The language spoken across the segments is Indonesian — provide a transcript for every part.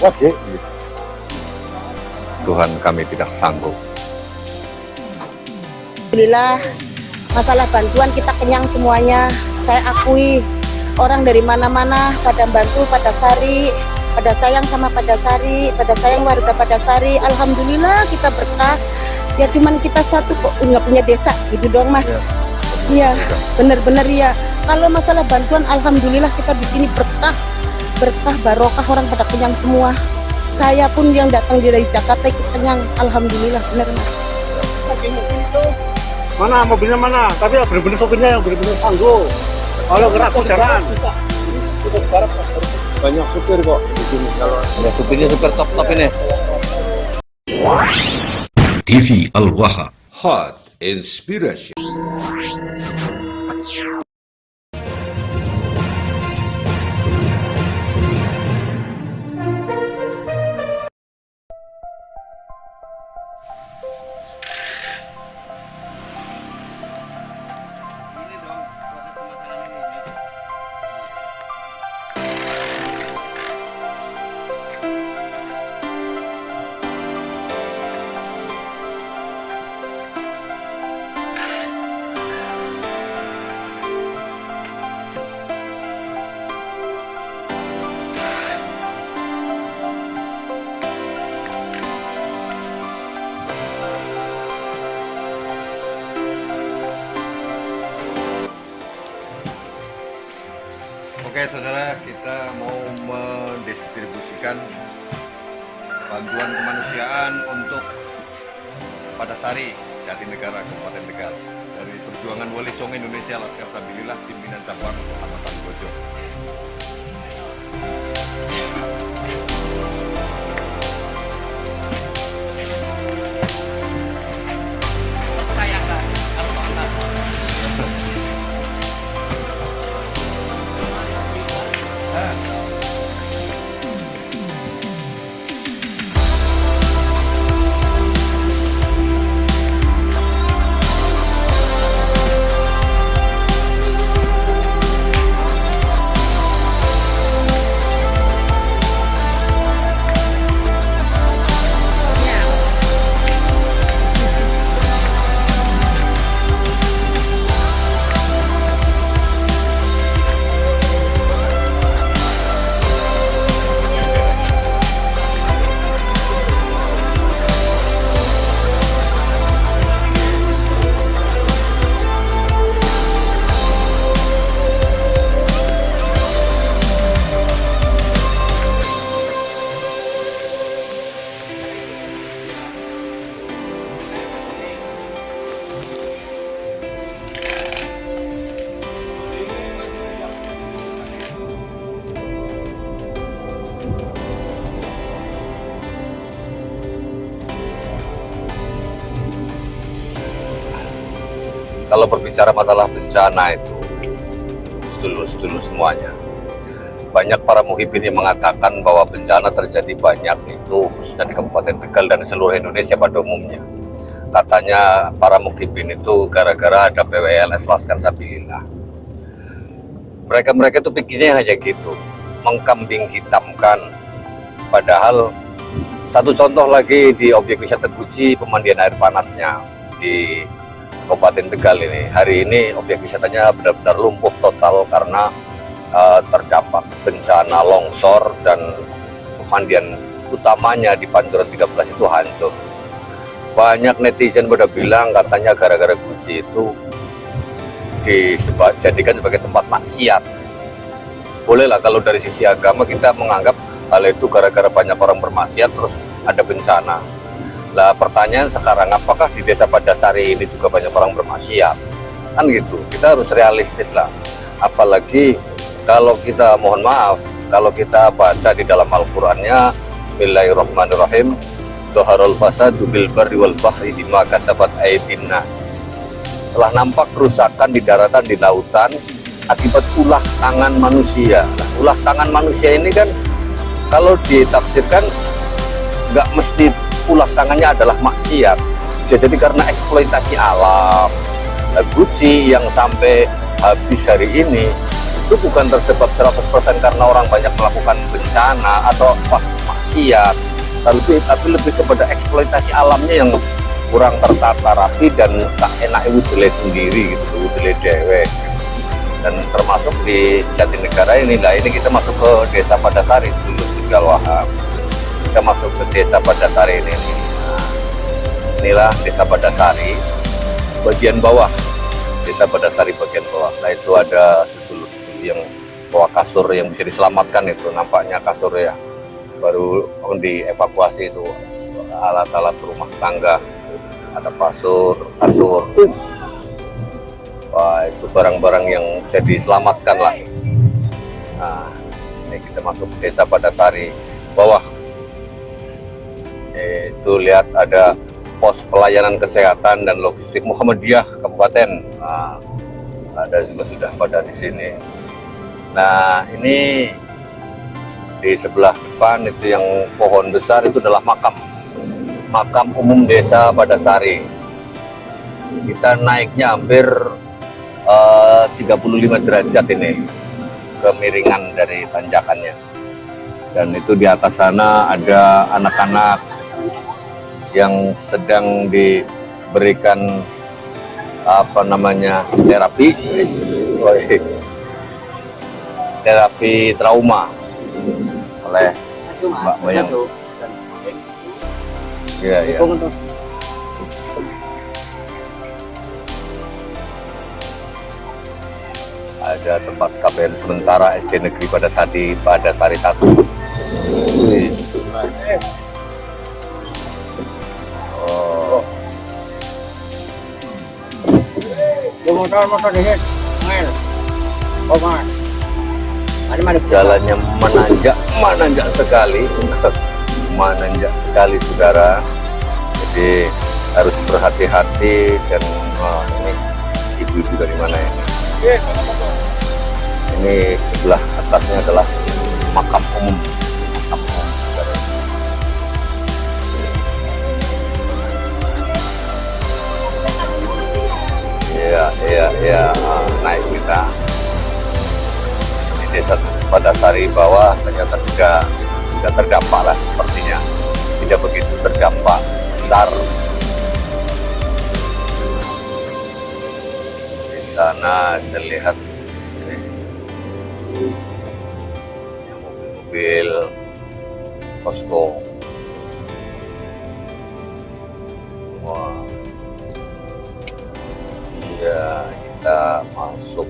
Wajib. Tuhan kami tidak sanggup. Alhamdulillah, masalah bantuan kita kenyang semuanya. Saya akui orang dari mana-mana pada bantu, pada Sari, pada sayang sama pada Sari, pada sayang warga pada Sari. Alhamdulillah kita berkah. Ya cuman kita satu kok nggak punya desa gitu dong Mas. Iya, bener-bener ya. Kalau masalah bantuan, alhamdulillah kita di sini berkah, berkah barokah, orang pada kenyang semua. Saya pun yang datang dari Jakarta ikut kenyang, alhamdulillah, bener Mas. Mana mobilnya mana? Tapi yang benar-benar sopirnya yang benar-benar sanggup. Kalau gerak jalan. Banyak supir kok di sini. Kalau ada supirnya super top ini. TV Al-Waha. Hot Inspiration. Oke saudara, kita mau mendistribusikan bantuan kemanusiaan untuk pada Sari, Jatinegara, Kabupaten Tegal, dari Perjuangan Wali Songo Indonesia Laskar Sabilillah pimpinan cabang Kecamatan Bojo. Kalau berbicara masalah bencana itu, sedulur-sedulur semuanya, banyak para muhibin yang mengatakan bahwa bencana terjadi banyak itu khususnya di Kabupaten Tegal dan seluruh Indonesia pada umumnya. Katanya para muhibin itu gara-gara ada PWLS Laskar Sabilillah. Mereka itu pikirnya hanya gitu, mengkambing hitamkan. Padahal satu contoh lagi di objek wisata Guci, pemandian air panasnya di Kabupaten Tegal ini. Hari ini objek wisatanya benar-benar lumpuh total karena terdampak bencana longsor dan pemandian utamanya di Pancoran 13 itu hancur. Banyak netizen pada bilang katanya gara-gara Guci itu dijadikan sebagai tempat maksiat. Bolehlah kalau dari sisi agama kita menganggap hal itu gara-gara banyak orang bermaksiat terus ada bencana. Lah pertanyaan sekarang, apakah di desa Padasari ini juga banyak orang bermaksiat? Kan gitu, kita harus realistis lah. Apalagi kalau kita, mohon maaf, kalau kita baca di dalam Al-Qur'annya, Bismillahirrahmanirrahim, Dhaharul fasadu bil barri wal bahri bima kasabat aydin nas. Telah nampak kerusakan di daratan, di lautan, akibat ulah tangan manusia. Nah, ulah tangan manusia ini kan, kalau ditafsirkan, nggak mesti ulah tangannya adalah maksiat. Jadi karena eksploitasi alam. Guci yang sampai habis hari ini itu bukan tersebab 100% karena orang banyak melakukan bencana atau maksiat, tapi lebih kepada eksploitasi alamnya yang kurang tertata rapi dan tak enak wudele sendiri gitu, wudele dewe. Dan termasuk di Jatinegara ini, nah ini kita masuk ke Desa Padasari dulu, Tegal Wahab. Kita masuk ke Desa Padasari ini. Nah, inilah Desa Padasari bagian bawah. Desa Padasari bagian bawah. Nah itu ada dulu yang bawa kasur yang bisa diselamatkan itu, nampaknya kasur ya, baru dievakuasi itu, alat-alat rumah tangga, ada kasur. Wah itu barang-barang yang bisa diselamatkan lah. Nah ini kita masuk ke Desa Padasari bawah. Itu lihat ada pos pelayanan kesehatan dan logistik Muhammadiyah Kabupaten. Nah, ada juga sudah pada di sini. Nah ini di sebelah depan itu yang pohon besar itu adalah makam umum Desa Padasari. Kita naiknya hampir 35 derajat ini, kemiringan dari tanjakannya. Dan itu di atas sana ada anak-anak yang sedang diberikan terapi trauma oleh Mbak Bayang. Iya. Ada tempat KBR sementara SD Negeri Padasari 1. Motor dikit. Jalannya menanjak sekali, saudara. Jadi harus berhati-hati dan ini ibu-ibu dari mana ya? Ini sebelah atasnya adalah makam umum. Iya, naik kita. Di Desa Padasari bawah ternyata tidak terdampak lah sepertinya. Tidak begitu terdampak besar. Di sana kita lihat ini mobil posko. Wah. Ya, kita masuk,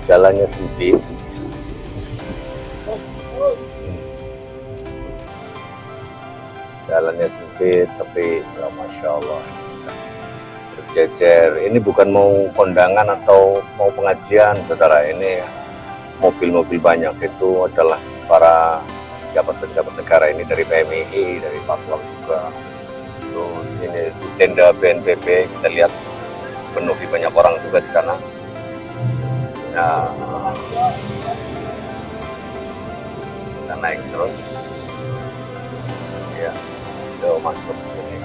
jalannya sempit. Jalannya sempit, tapi ya Masya Allah berjejer. Ini bukan mau kondangan atau mau pengajian, saudara. Ini mobil-mobil banyak itu adalah para pejabat-pejabat negara ini, dari PMI, dari Papua juga. Tuh, ini tenda BNPB, kita lihat penuhi banyak orang juga di sana. Nah, kita naik terus. Ya, kita masuk ini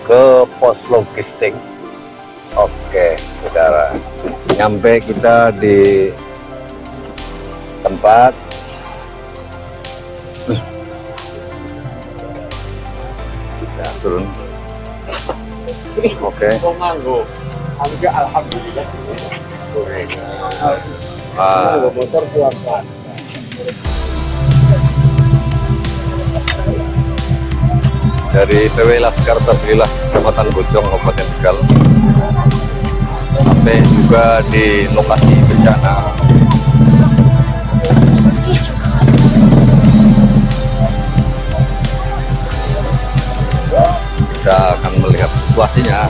ke pos logistik. Oke, saudara, nyampe kita di tempat. Kita turun. Oke. Alhamdulillah. Motor buat. Dari PW Laskar Sabilillah Kecamatan Bojong Kabupaten Tegal, sampai juga di lokasi bencana. Kita akan melihat situasinya.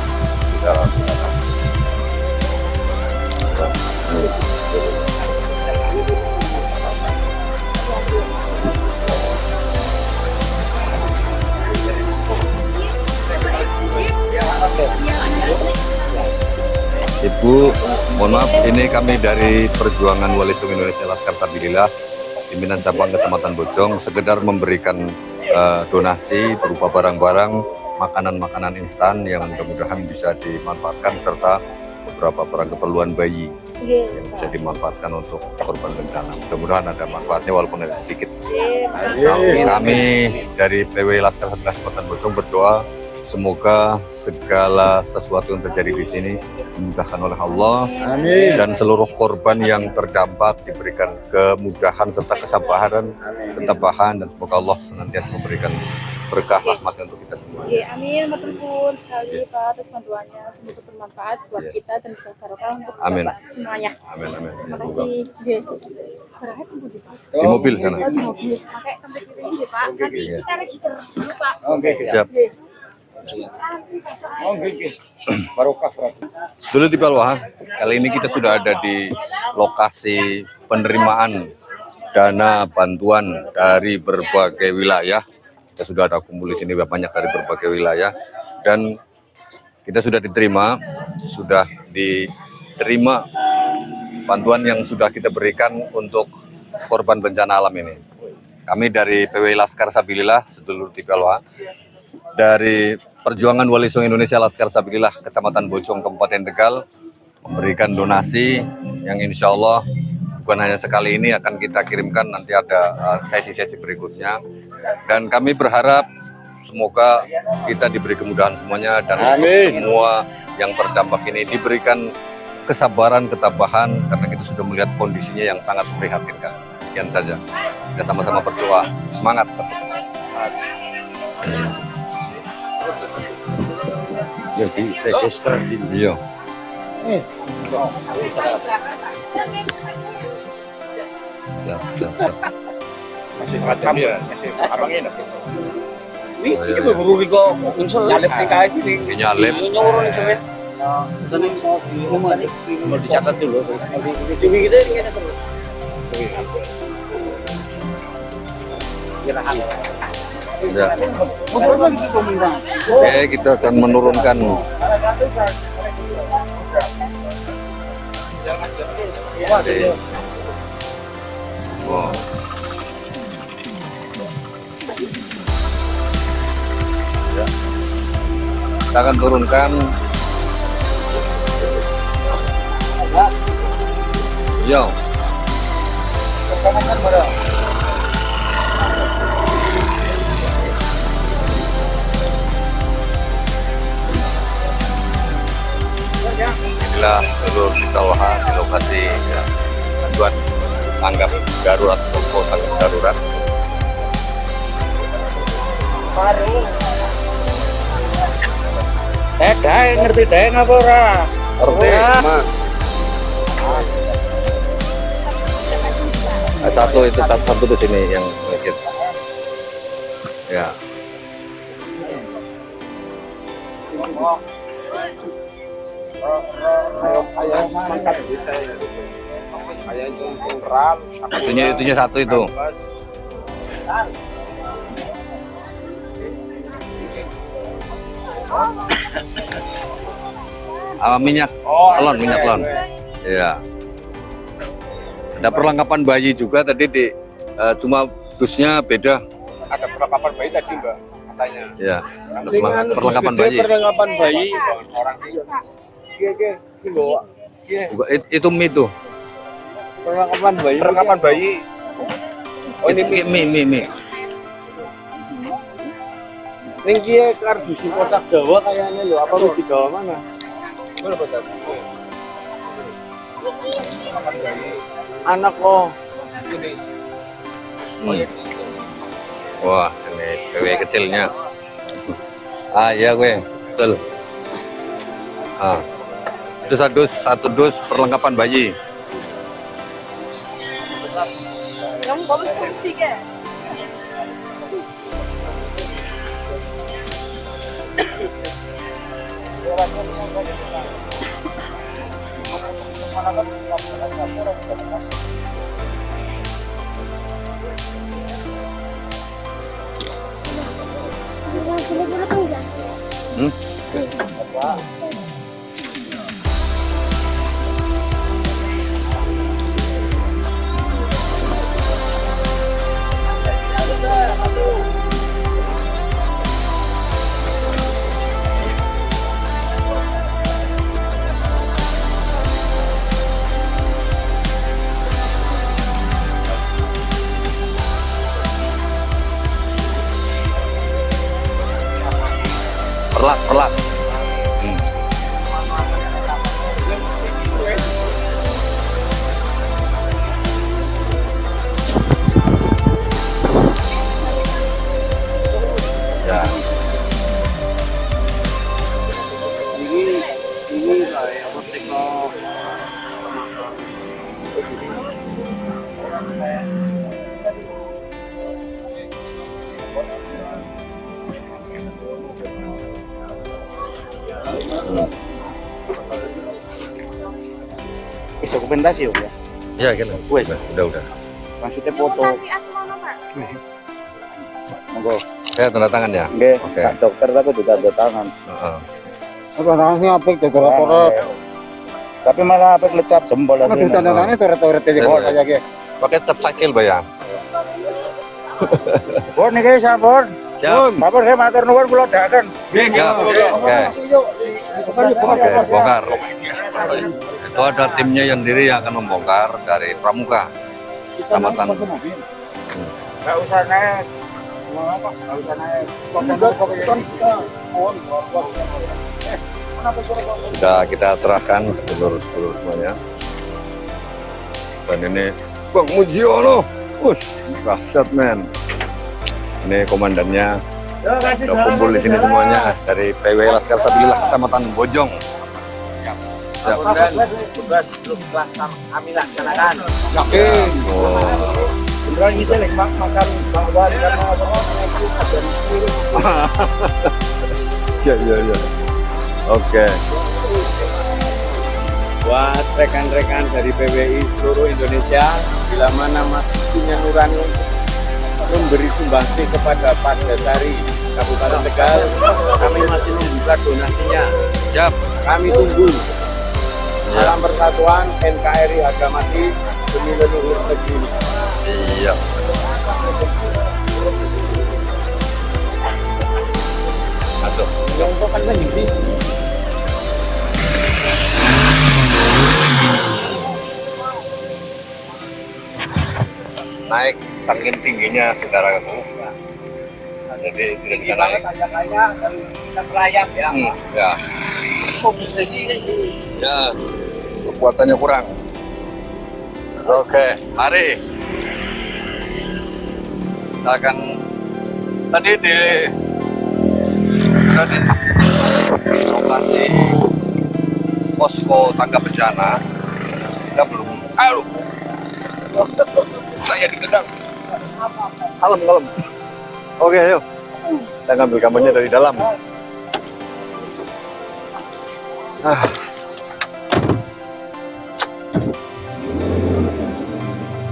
Ibu, mohon maaf, ini kami dari Perjuangan Wali Songo Indonesia Laskar Sabilillah, pimpinan cabang Kecamatan Bojong, sekedar memberikan donasi berupa barang-barang, makanan-makanan instan yang mudah-mudahan bisa dimanfaatkan serta beberapa barang keperluan bayi Nggih, yang bisa dimanfaatkan untuk korban bencana. Mudah-mudahan ada manfaatnya walaupun ada sedikit. Nggih. Kami dari PW Laskar Satgas Kota Bojong berdoa semoga segala sesuatu yang terjadi di sini dimudahkan oleh Allah. Amin. Dan seluruh korban yang terdampak diberikan kemudahan serta kesabaran, ketabahan, dan semoga Allah senantiasa memberikan berkah rahmatnya untuk kita semua. Oke, amin. Matur suwun sekali Pak atas bantuannya. Semoga bermanfaat buat Iya. kita dan juga barokah untuk Amin. Bapak semuanya. Amin, amin. Terima Semoga. kasih. Oke. Barangnya tunggu di Pak. Di mobil sana. Oh, di mobil. Pakai tempat ini ya Pak. Nanti Iya. kita register dulu Pak. Siap. Oke. Barokah. Dulu di Balwah, kali ini kita sudah ada di lokasi penerimaan dana bantuan dari berbagai wilayah. Kita sudah ada kumpul di sini banyak dari berbagai wilayah dan kita sudah diterima bantuan yang sudah kita berikan untuk korban bencana alam ini. Kami dari PW Laskar Sabilillah sedulur di Balwah, dari Perjuangan Wali Songo Indonesia Laskar Sabilillah Kecamatan Bojong Kabupaten Tegal memberikan donasi yang insya Allah bukan hanya sekali ini, akan kita kirimkan nanti ada sesi-sesi berikutnya. Dan kami berharap semoga kita diberi kemudahan semuanya dan untuk semua yang terdampak ini diberikan kesabaran, ketabahan, karena kita sudah melihat kondisinya yang sangat memprihatinkan. Sekian saja. Kita sama-sama berdoa. Semangat. Jadi register di Iya. Siap, siap, siap. masih macam ya, masih abang ini. Ini baru kok nyalip PKS ini. Nyalip. Nyuruh nih sampai. Mau dicatat dulu. Sini kita ini ada terus. Ya. Oke, kita akan menurunkan. Oke. Wow. Ya. Kita akan turunkan. Yo. Inilah seluruh Balwah di lokasi ya, bantuan tanggap darurat, posko tanggap darurat. Ngerti deh ngapa ora? Ngerti, Mas. Satu itu satu di sini yang sedikit. Ya. Itunya satu itu. Minyak minyak telon. Iya. Ada perlengkapan bayi juga tadi cuma dusnya beda. Ada perlengkapan bayi tadi Mbak katanya. Iya. Perlengkapan bayi. Perlengkapan bayi orang iya sing bawa. Itu mie tuh. Perlengkapan bayi. Perlengkapan bayi. Oh ini mie. Ning kiye kardus kotak Jawa kayaknya lho, apa wis di Jawa mana? Berapa tadi? Anak kok. Ini. Wah, ini PW kecilnya. Iya gue, betul. Itu satu dus perlengkapan bayi. Kamu bagus sih ke? Perlat. Ya. Ini lah yang penting mau dokumentasi ya. Ya, gitu. Udah. Maksudnya foto. Monggo. Saya tanda tangan ya. Nggih, Oke. Pak dokter tapi tidak ada tangan. Heeh. Tanda tangannya apik dekorat-dekorat. Tapi malah apik lecap jempol lagi. Aduh, tanda tangannya toret-toret aja kok kayak gitu. Pakai cap sakil, Pak ya. Bor niki sampun. Siap. Sampun saya matur nuwun kula dahaken. Siap. Oke. Oke, bongkar. Itu ada timnya yang diri yang akan membongkar dari Pramuka, Kecamatan. Enggak usah naik. Enggak usah naik. Sudah kita serahkan sedulur-sedulur semuanya. Dan ini Bang Mujiono. Dahsyat men. Ini komandannya. Udah kumpul di sini semuanya dari PW Laskar Sabilillah Kecamatan Bojong. Siap. Tugas belum kami laksanakan. Yakin. Oh. Beneran bisa nih makan bakwan dan Ya. Oke. buat rekan-rekan dari PWI seluruh Indonesia, bila mana masih punya nurani untuk memberi sumbangsi kepada Padasari Kabupaten Tegal, kami masih membuka donasinya. Siap. Kami tunggu. Salam persatuan NKRI harga mati demi leluhur negeri ini. Iya. Masuk. Yang itu kan begini. Naik saking tingginya saudaraku. Jadi tidak bisa naik. Kaya-kaya dan kita melayang ya. Ya. Kok bisa gini? Ya. Kekuatannya kurang. Oke, mari. Kita akan tadi di lokasi posko tangga bencana. Kita belum. Aduh. Saya ditendang. Kalem. Oke, yuk. Kita ngambil gambarnya dari dalam.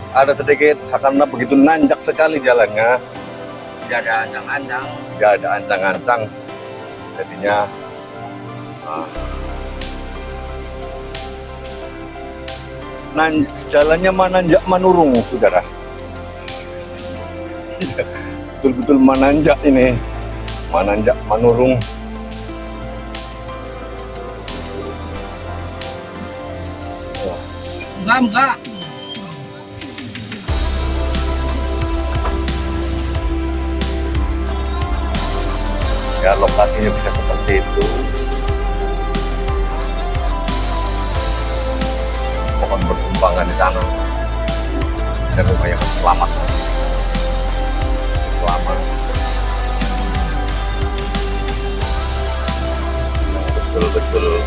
Ada sedikit karena begitu nanjak sekali jalannya. Tidak ada ancang-ancang. Tidak ada ancang-ancang. Jadinya jalannya menanjak menurung, saudara. Betul-betul menanjak ini, menanjak menurung. Enggak. Ya, lokasinya bisa seperti itu. Pohon bertumbangan di sana. Dan lumayan selamat. Betul-betul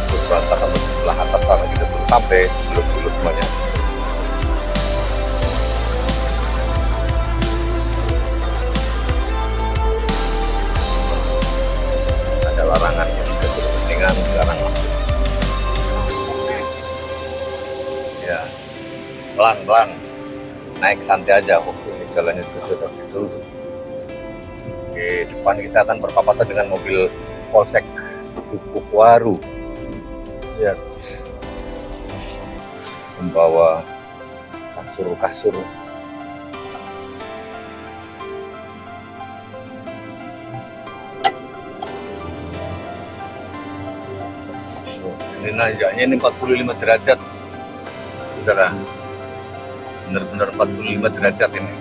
berantakan di sebelah atas sana kita belum sampai, belum dulu semuanya. Ada larangan yang tidak berkepentingan, dilarang masuk. Ya, pelan-pelan naik santai aja. Ini jalannya sudah gitu. Di depan kita akan berpapasan dengan mobil Polsek Dukuhwaru. Ya, membawa kasur. Ini nanjaknya ini 45 derajat, saudara. Benar-benar 45 derajat ini.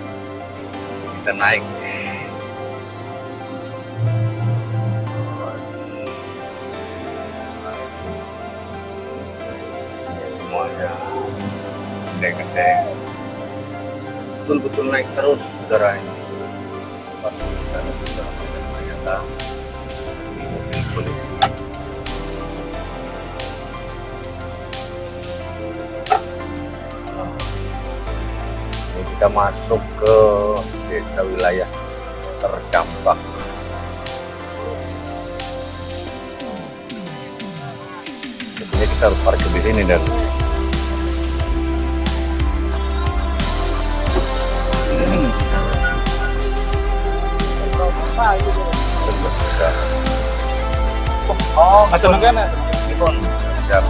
Kita naik. gede-gede. Betul-betul naik terus, saudara ini. Pas di sana sudah ternyata di mobil polisi. Ini kita masuk ke desa wilayah terdampak. Jadi kita harus parkir di sini dan Oh, macam mana? siap.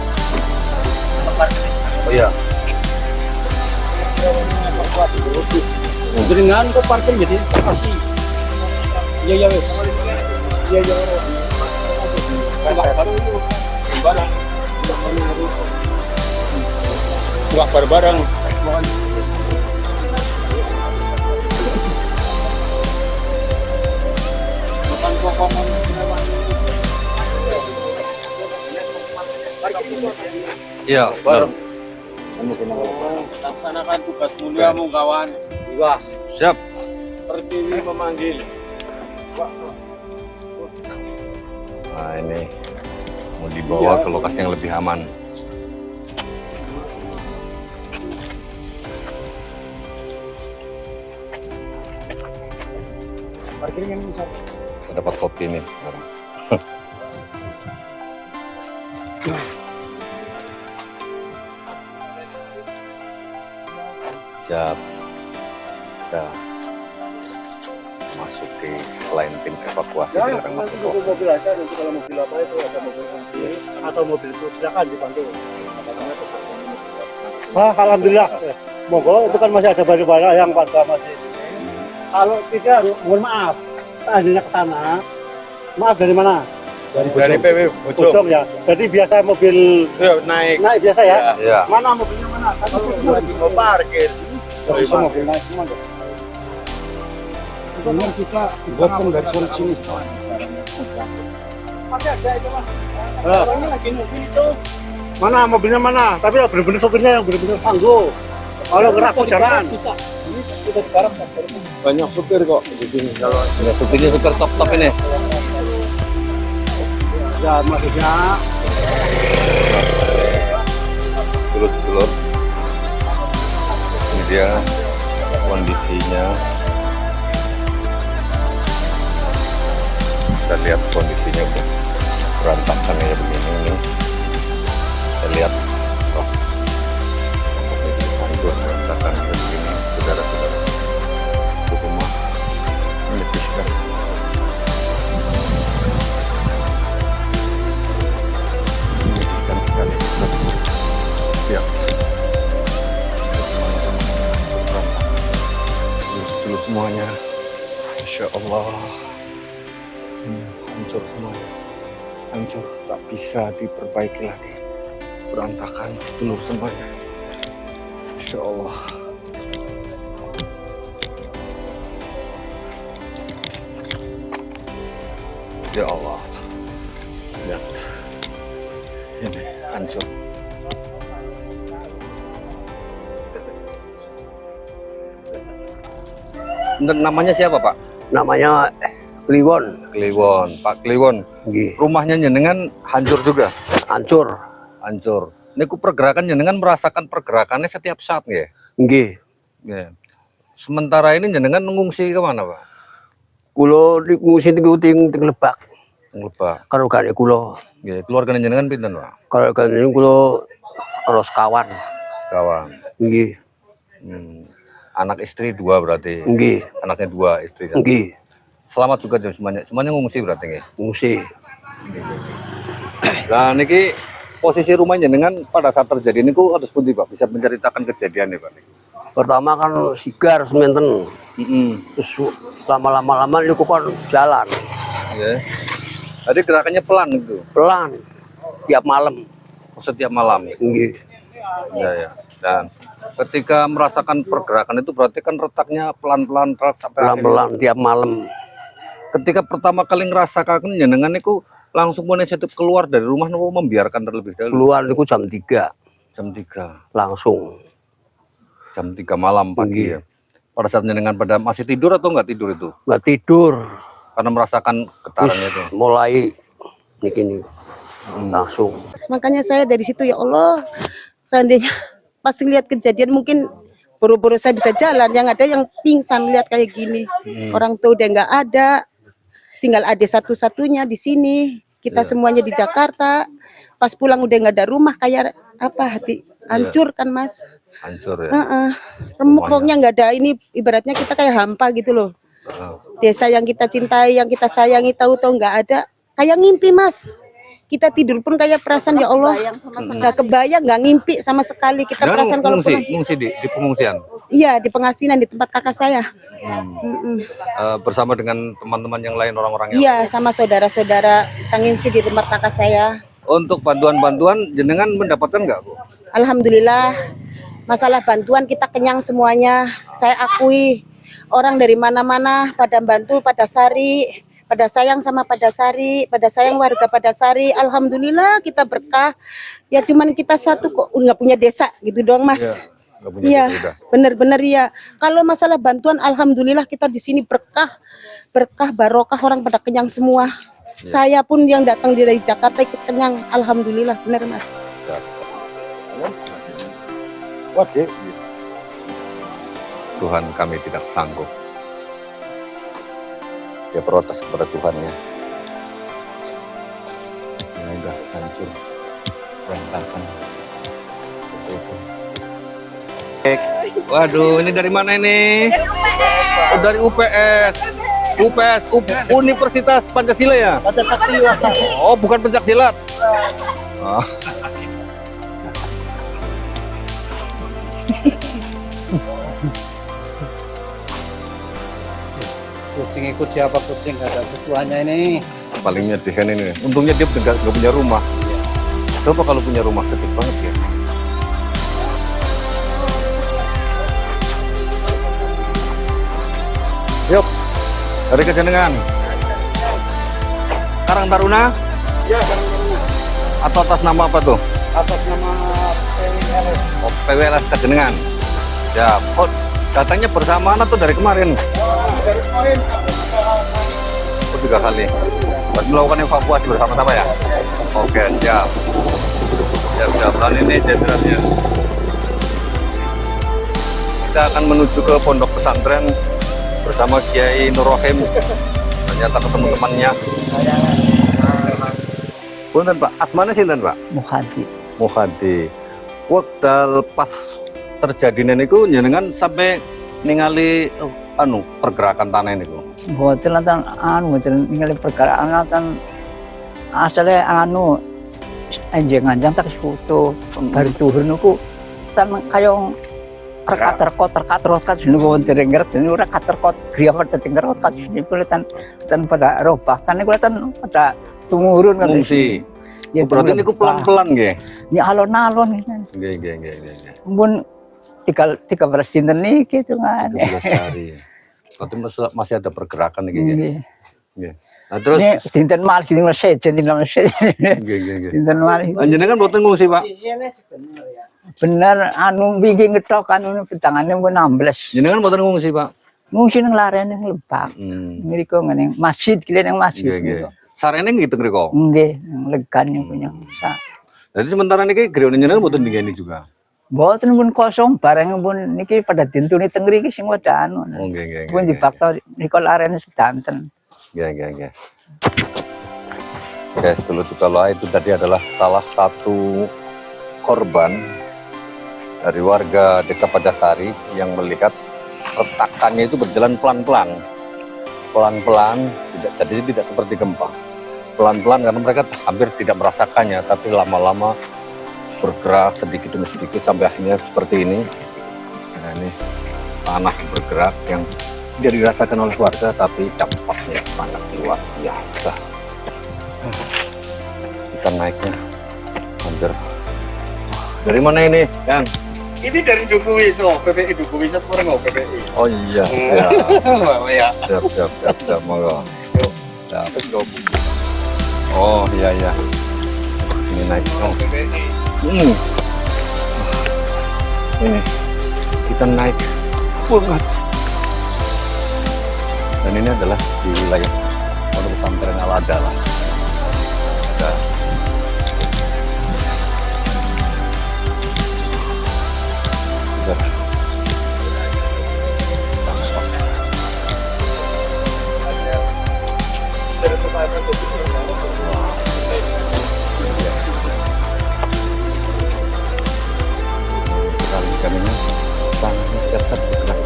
Oh iya. Jenengan kok parkir jadi kasih. Iya wes. Iya. Barang. Buah barang. Bukan pokongan. Iya, benar. Laksanakan tugas muliamu kawan. Wah, Siap. Pertiwi memanggil. Nah, ini mau dibawa ke lokasi yang lebih aman. Parkirnya bisa. Saya dapat kopi nih sekarang. Siap. Kita masuki selain tim evakuasi dilarang masuk kok. Mobil aja nanti kalau mobil apa itu ada mobil polisi atau mobil itu silakan dibantu. Alhamdulillah. Monggo itu kan masih ada barang-barang yang pada masih. Kalau tidak, mohon maaf. Tadinya ke sana. Maaf dari mana? Dari PW Bojong ya. Jadi biasa mobil naik. naik biasa ya. Iya. Mana mobilnya mana? Lagi mau parkir. Nggak bisa mobil naik semua. Ini kita gotong dari sini. Orangnya lagi mobil itu. Mana mobilnya mana? Tapi benar-benar sopirnya yang benar-benar tangguh. Kalau gerak jalan. Banyak supir kok di sini. Kalau Ya, supirnya super top ini. Ya maksudnya Dulur-dulur. Ini dia kondisinya. Kita lihat kondisinya udah berantakan ya begini nih. Kita lihat, oh, ini hancur berantakan ya begini, saudara-saudara. Itu rumah menyedihkan. Menyedihkan sekali. Lihat. Dulu semuanya, Masya Allah. Hancur semuanya, hancur, tak bisa diperbaiki lagi, berantakan sedulur semuanya. Insya Allah. Ya Allah, lihat ini hancur. Namanya siapa, Pak? Namanya Kliwon, Kliwon. Pak Kliwon, nggih, rumahnya jenengan hancur juga? hancur, Hancur. Ini ku pergerakan jenengan merasakan pergerakannya setiap saat nggih? nggih. Nggih. Sementara ini jenengan mengungsi ke mana, Pak? Kulo ngungsi ting Lebak, Lebak. karo gane kulo. Nggih, keluarga jenengan pinten, Pak? Karo gane kulo karo sekawan, Sekawan. nggih, Anak istri 2 berarti. nggih, Anaknya 2, istri kan? nggih, Selamat juga semuanya. Semuanya ngungsi berarti nggih? ngungsi. Nah, niki posisi rumah jenengan pada saat terjadi niku harus pundi, Pak? Bisa menceritakan kejadian nih, Pak? Pertama kan sigar sementen, terus lama-lama niku kan jalan Ya. Tadi gerakannya pelan itu, pelan tiap malam, setiap malam. nggih, Ya, ya. Dan ketika merasakan pergerakan itu berarti kan retaknya pelan-pelan sampai pelan-pelan tiap malam. Ketika pertama kali ngerasakan jenengan niku langsung inisiatif keluar dari rumah nopo membiarkan terlebih dahulu? Keluar niku jam 3 Jam 3. langsung. Jam 3 malam pagi Iya. ya. Pada saat jenengan pada masih tidur atau nggak tidur itu? Nggak tidur. Karena merasakan getarannya itu. Terus mulai ini langsung. Makanya saya dari situ, ya Allah, seandainya pas lihat kejadian mungkin buru-buru saya bisa jalan, yang ada yang pingsan lihat kayak gini. Orang tua udah nggak ada, tinggal adik satu-satunya di sini. Kita semuanya di Jakarta. Pas pulang udah nggak ada rumah, kayak apa, hati hancur kan Mas. Hancur ya. Remuknya nggak ada, ini ibaratnya kita kayak hampa gitu loh. Desa yang kita cintai, yang kita sayangi, tahu-tahu nggak ada, kayak ngimpi Mas. Kita tidur pun kayak perasaan, ya Allah, nggak kebayang, nggak ngimpi sama sekali. Kita perasaan kalau pulang. Mengungsi di pengungsian. Iya, di pengasinan di tempat kakak saya. Bersama dengan teman-teman yang lain, orang-orang yang Iya, sama saudara-saudara tangisi di tempat kakak saya. Untuk bantuan-bantuan jenengan mendapatkan nggak, Bu? Alhamdulillah, masalah bantuan kita kenyang semuanya. Saya akui orang dari mana-mana pada bantu, pada sari, pada sayang sama pada sari, pada sayang warga pada sari. Alhamdulillah kita berkah. Ya cuman kita satu kok nggak punya desa gitu doang Mas. Nggak punya Iya, desa udah. bener-bener ya. Kalau masalah bantuan, alhamdulillah kita di sini berkah, barokah, orang pada kenyang semua. Saya pun yang datang dari Jakarta ikut kenyang, alhamdulillah, bener Mas. Wajib. Tuhan, kami tidak sanggup. Dia protes kepada Tuhannya. Ini udah hancur, berantakan. Waduh, ini dari mana ini? Oh, dari UPS. Universitas Pancasila ya? Pancasila. Oh, bukan pencak silat. Oh. Kucing ikut siapa kucing, nggak ada ketuanya ini. Paling menyedihkan ini. Untungnya dia nggak punya rumah. Coba kalau punya rumah, sedih banget ya. Yuk, dari Kejenengan. Karang Taruna? Ya, Atau atas nama apa tuh? atas nama PWLS. Oh, PWLS Kejenengan. Ya, oh, datangnya bersamaan atau dari kemarin? Dari kemarin. Oh, 3 kali. Buat melakukan evakuasi bersama-sama ya? Oke, siap. Siap. Dan ini jajarannya. Kita akan menuju ke pondok pesantren bersama Kiai Nur Rohim. Ternyata ketemu temannya. Punten Pak, asmane sinten Pak? Mukhadi. Wekdal pas terjadi niku jenengan sampai ningali pergerakan tanah niku. Boten lantan boten ningali pergerakan lantan asale enjeng-enjeng tak foto baru turun niku tan kaya terkat terus niku wonten ngeret niku ora katerkot griya pada tinggerot kan niku tan pada robah tan niku tan pada tumurun kan. Ngungsi. Ya, berarti niku pelan-pelan nggih. Ya alon-alon Nggih. Mun 13 dinten niki gitu kan. 13 hari. Berarti masih ada pergerakan niki nggih. Nggih. Nah, terus ini dinten malih dinten sejen dinten sejen. Nggih. Dinten malih. Jenengan mboten ngungsi, Pak? Bener wingi ngetok petangane pun 16. Jenengan mboten ngungsi, Pak? Ngungsi nang larene nang Lebak. Ngriko ngene masjid kile nang masjid. Nggih. Sarene gitu ngriko. Nggih, nang legan punya. Jadi sementara niki griya jenengan mboten digeni juga. Mboten pun kosong bareng pun niki pada dintuni teng mriki sing wada anu. Oh nggih. Pun dibakto niko larene sedanten. Nggih. Guys, dulu itu tadi adalah salah satu korban dari warga Desa Padasari yang melihat retakannya itu berjalan pelan-pelan, tidak seperti gempa, pelan-pelan karena mereka hampir tidak merasakannya, tapi lama-lama bergerak sedikit demi sedikit sampai akhirnya seperti ini. Nah, ini tanah bergerak yang tidak dirasakan oleh warga, tapi dampaknya sangat luar biasa. Kita naiknya hampir. Dari mana ini, Kang? Ini dari Duku Wiso, PPI Duku Wiso kurang PPI. Oh iya, Ya. siap, monggo. Siap. Oh iya. Ini naik. Oh. PPI. Ini kita naik banget. Dan ini adalah di wilayah Pondok Pesantren Al-Ada lah. Ada kali ini tanahnya tetap bergerak.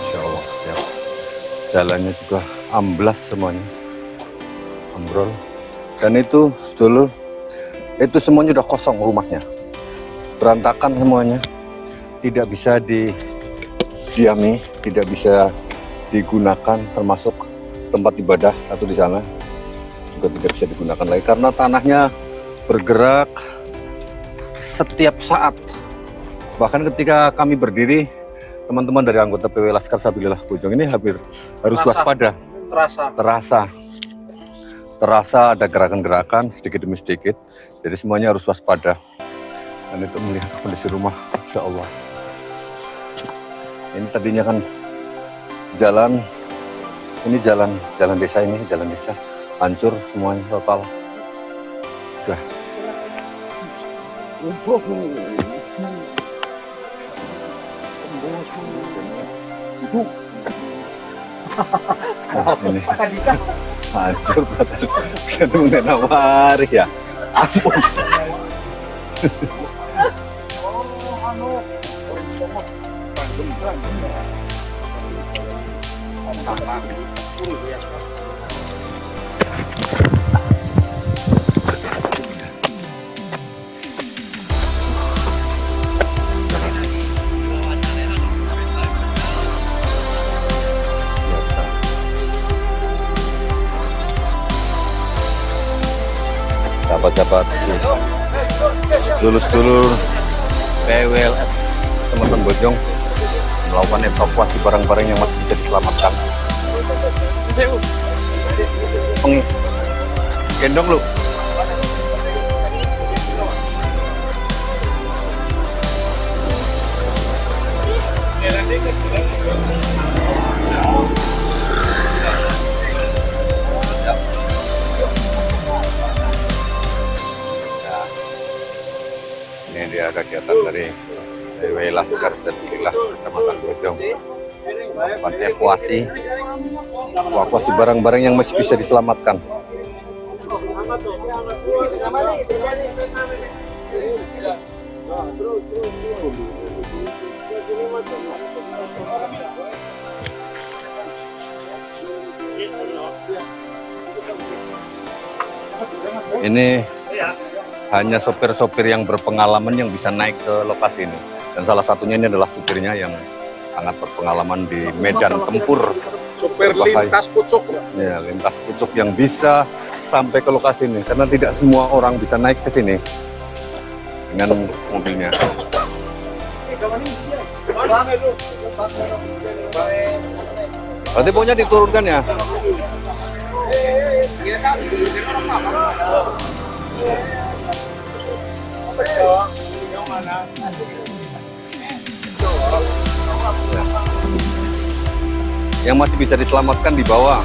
Insya Allah ya. Jalannya juga amblas semuanya, ambrol. Dan itu dulu itu semuanya udah kosong rumahnya, berantakan semuanya, tidak bisa didiami, tidak bisa digunakan, termasuk tempat ibadah satu di sana juga tidak bisa digunakan lagi karena tanahnya bergerak setiap saat. Bahkan ketika kami berdiri, teman-teman dari anggota PW Laskar Sabilillah Bojong ini hampir harus waspada. Terasa ada gerakan-gerakan sedikit demi sedikit, jadi semuanya harus waspada. Dan itu melihat kondisi rumah, Insya Allah. Ini tadinya kan jalan, ini jalan desa, ini jalan desa hancur semuanya total. Udah. Ini hancur, bisa tunggu nawari ya. Ampun. Sahabat-sahabat, dulur-dulur PWLS teman-teman Bojong melakukan evakuasi barang-barang yang masih bisa diselamatkan. Gendong lu. Ini dia kegiatan dari PW Laskar Sabilillah Kecamatan Bojong melakukan evakuasi barang-barang yang masih bisa diselamatkan. Ini hanya sopir-sopir yang berpengalaman yang bisa naik ke lokasi ini, dan salah satunya ini adalah supirnya yang sangat berpengalaman di medan tempur. Supir lintas pucuk. Ya, lintas pucuk yang bisa sampai ke lokasi ini, karena tidak semua orang bisa naik ke sini dengan mobilnya. Berarti pokoknya diturunkan ya. Yang masih bisa diselamatkan di bawah.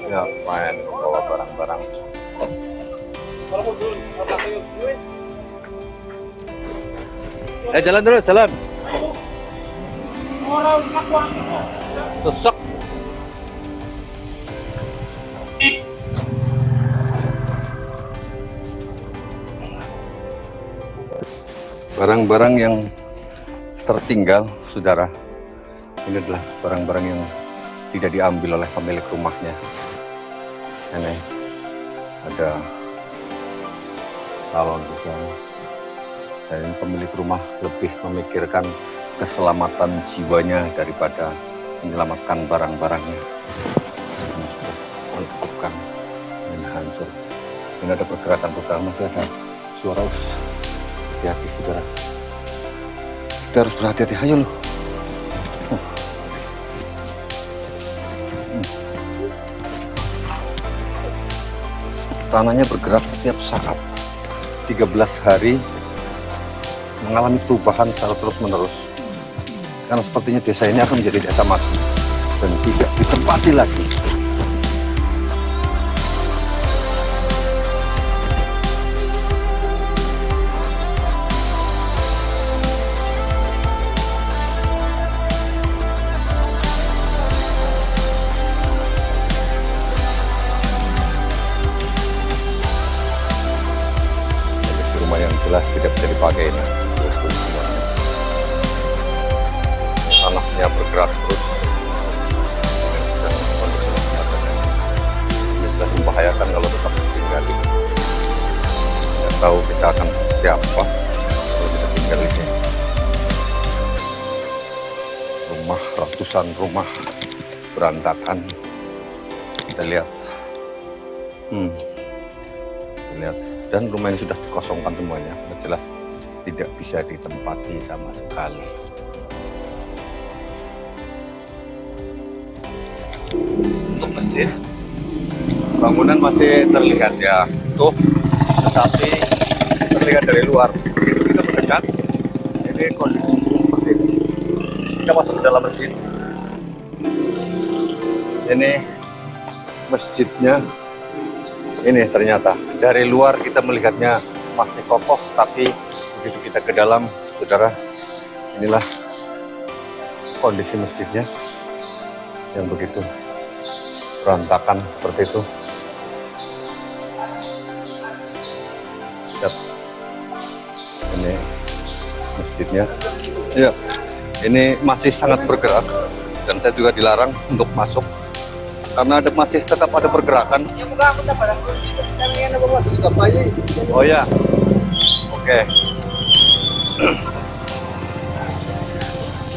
Ya, main bawa barang-barang. Jalan terus, jalan. Sesek. Barang-barang yang tertinggal, saudara. Ini adalah barang-barang yang tidak diambil oleh pemilik rumahnya. Ini ada salon juga. Dan pemilik rumah lebih memikirkan keselamatan jiwanya daripada menyelamatkan barang-barangnya. Ini sudah melumpuhkan, ini hancur. Ini ada pergerakan, masih ada suara. Hati-hati, saudara. Kita harus berhati-hati. Ayo lu. Tanahnya bergerak setiap saat. 13 hari mengalami perubahan secara terus-menerus. Karena sepertinya desa ini akan menjadi desa mati dan tidak ditempati lagi. Rumah yang jelas tidak bisa dipakai ini. Tanahnya bergerak terus. Ini sudah membahayakan kalau tetap tinggal. Tidak tahu kita akan seperti apa kalau kita tinggal di sini. Rumah, ratusan rumah berantakan. Kita lihat. Lihat. Dan rumah ini sudah dikosongkan semuanya, jelas tidak bisa ditempati sama sekali. Untuk masjid, bangunan masih terlihat ya, tuh, tetapi terlihat dari luar. Kita mendekat, ini kondisi seperti ini. Kita masuk ke dalam masjid. Ini masjidnya. Ini ternyata dari luar kita melihatnya masih kokoh, tapi begitu kita ke dalam, saudara, inilah kondisi masjidnya yang begitu berantakan seperti itu. Lihat, ini masjidnya. Ya, ini masih sangat bergerak dan saya juga dilarang untuk masuk. Karena masih tetap ada pergerakan. Oh ya, oke.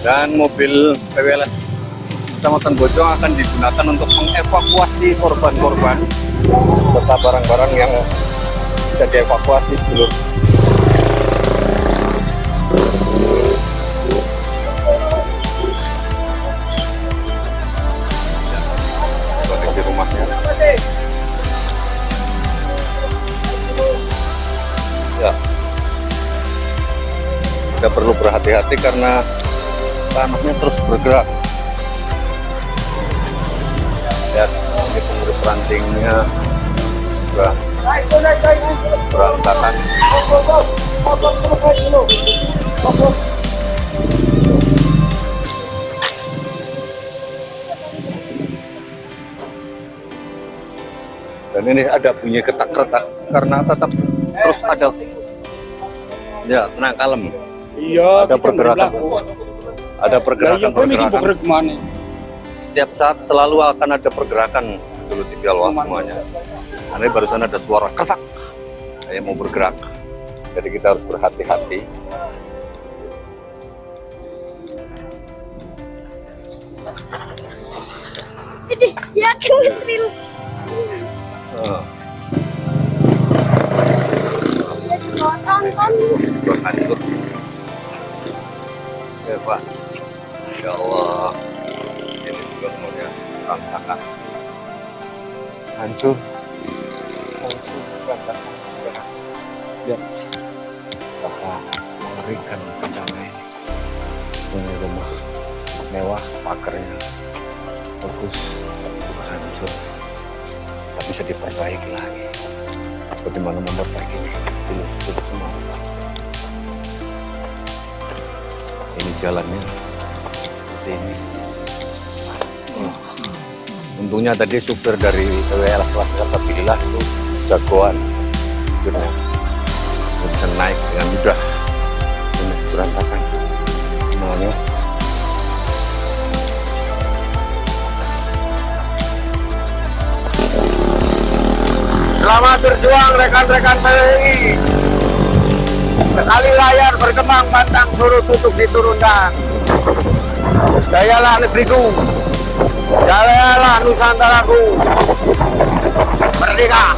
Dan mobil PWLS Kecamatan Bojong akan digunakan untuk mengevakuasi korban-korban serta barang-barang yang bisa dievakuasi seluruh. Di rumahnya. Ya, kita perlu berhati-hati karena tanahnya terus bergerak. Lihat, ini pengurus rantingnya juga berantakan. Dan ini ada bunyi ketak-ketak karena tetap terus ada. Ya, tenang, kalem. Iya, ada pergerakan. Ada pergerakan. Setiap saat selalu akan ada pergerakan dulu di Galwah semuanya. Ini barusan ada suara ketak. Saya mau bergerak. Jadi kita harus berhati-hati. Yakin real. Tonton. Hancur. Ya Pak. Ya Allah. Ini juga semuanya berantakan. Hancur. Berantakan. Ya. Bapak mengerikan bencana ini. Ini rumah mewah, pagarnya bagus, hancur. Tak bisa diperbaiki lagi. Bagaimana memperbaikinya? Dulu semua. Ini jalannya seperti ini. Untungnya tadi supir dari PWLS Alhamdulillah itu jagoan. Supirnya bisa naik dengan mudah. Ini berantakan. Selamat berjuang rekan-rekan PWI. Sekali layar berkembang pantang suruh tutup diturunkan. Jayalah negeriku, jayalah Nusantaraku, merdeka.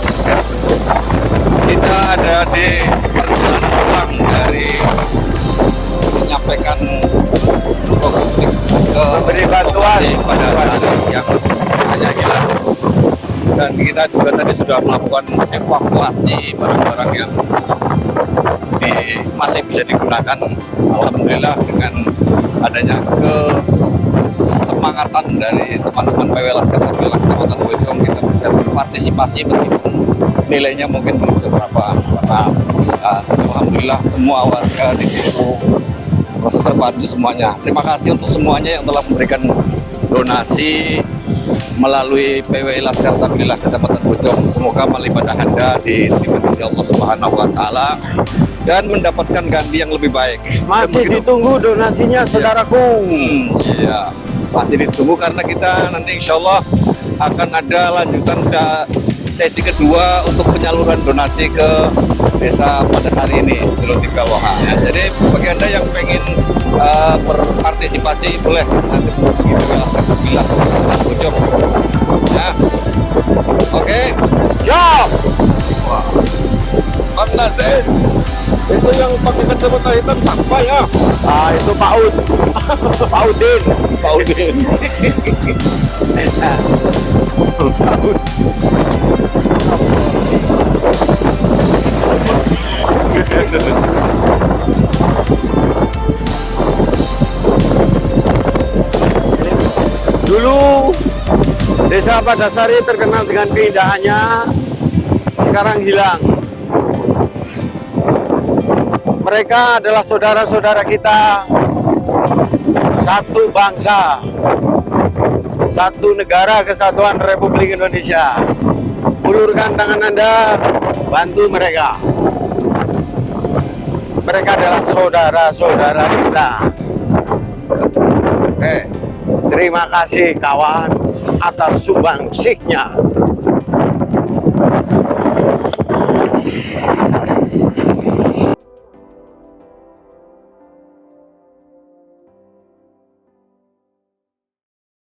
Kita ada di perjalanan pulang dari menyampaikan logistik ke Memberi bantuan lokasi pada hari yang hanya hilang. Dan kita juga tadi sudah melakukan evakuasi barang-barang yang masih bisa digunakan. Alhamdulillah dengan adanya kesemangatan dari teman-teman PW Laskar Sabila Kecamatan Bojong, kita bisa berpartisipasi meskipun nilainya mungkin belum seberapa, karena alhamdulillah semua warga di situ merasa terbantu semuanya. Terima kasih untuk semuanya yang telah memberikan donasi melalui PWI Laskar Sabila Kecamatan Bojong. Semoga amal ibadah Anda diterima oleh Allah Subhanahu wa taala dan mendapatkan ganti yang lebih baik. Masih ditunggu donasinya, saudaraku. Iya, masih ditunggu karena kita nanti insya Allah akan ada lanjutan ke sesi kedua untuk penyaluran donasi ke desa pada hari ini, Sulung Tigawaha. Ya, jadi bagi Anda yang pengen berpartisipasi boleh nanti begitu Laskar Sabila Bojong. Ya, oke, Siap. Pantasin. Itu yang pakai kacamata hitam siapa ya? Ah, itu Pak Ud. Pak Udin. Pak Udin. Pak Ud. Dulu Desa Padasari terkenal dengan keindahannya, sekarang hilang. Mereka adalah saudara-saudara kita, satu bangsa, satu negara kesatuan Republik Indonesia. Ulurkan tangan Anda, bantu mereka. Mereka adalah saudara-saudara kita. Terima kasih kawan atas sumbangsihnya.